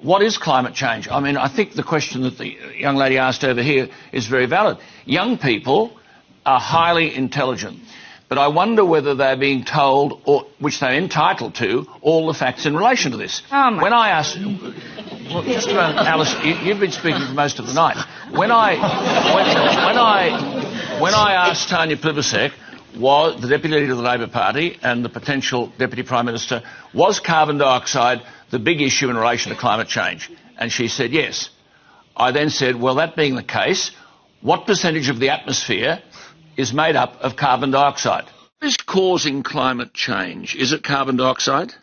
What is climate change? I mean, I think the question that the young lady asked over here is very valid. Young people are highly intelligent, but I wonder whether they're being told, or which they're entitled to, all the facts in relation to this. Oh my. When I asked... Well, just a moment, Alice, you've been speaking for most of the night. When I asked Tanya Plibersek, was the Deputy Leader of the Labor Party and the potential Deputy Prime Minister, was carbon dioxide the big issue in relation to climate change? And she said yes. I then said, well, that being the case, what percentage of the atmosphere is made up of carbon dioxide? What is causing climate change? Is it carbon dioxide?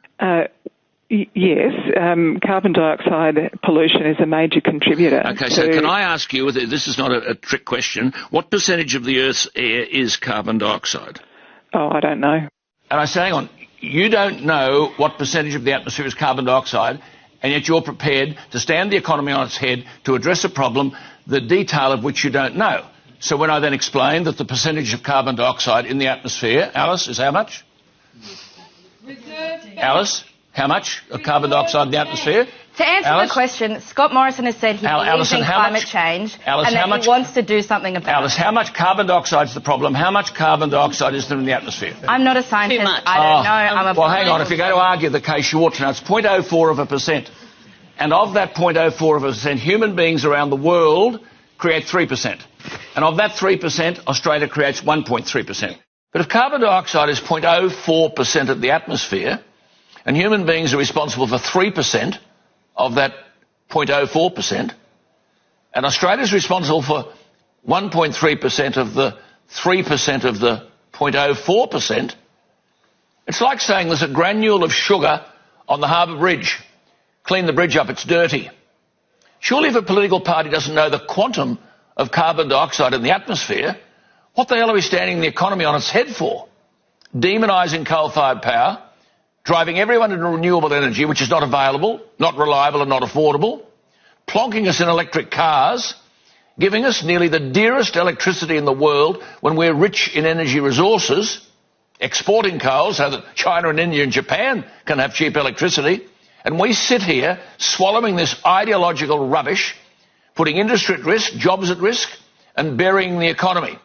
Yes, carbon dioxide pollution is a major contributor. Okay, so can I ask you, this is not a trick question, what percentage of the Earth's air is carbon dioxide? Oh, I don't know. And I say, hang on, you don't know what percentage of the atmosphere is carbon dioxide, and yet you're prepared to stand the economy on its head to address a problem, the detail of which you don't know. So when I then explained that the percentage of carbon dioxide in the atmosphere, Alice, is how much? Alice? How much of carbon dioxide in the atmosphere? To answer the question, Scott Morrison has said he believes in climate change and that he wants to do something about it. Alice, how much carbon dioxide is the problem? How much carbon dioxide is there in the atmosphere? I'm not a scientist. Too much. I don't know. I'm a well, hang on. If you're going to argue the case, you ought to know. It's 0.04%. And of that 0.04%, human beings around the world create 3%. And of that 3%, Australia creates 1.3%. But if carbon dioxide is 0.04% of the atmosphere, and human beings are responsible for 3% of that 0.04%, and Australia is responsible for 1.3% of the 3% of the 0.04%, it's like saying there's a granule of sugar on the Harbour Bridge. Clean the bridge up, it's dirty. Surely if a political party doesn't know the quantum of carbon dioxide in the atmosphere, what the hell are we standing the economy on its head for? Demonising coal-fired power, driving everyone into renewable energy, which is not available, not reliable and not affordable, plonking us in electric cars, giving us nearly the dearest electricity in the world when we're rich in energy resources, exporting coal so that China and India and Japan can have cheap electricity, and we sit here swallowing this ideological rubbish, putting industry at risk, jobs at risk, and burying the economy.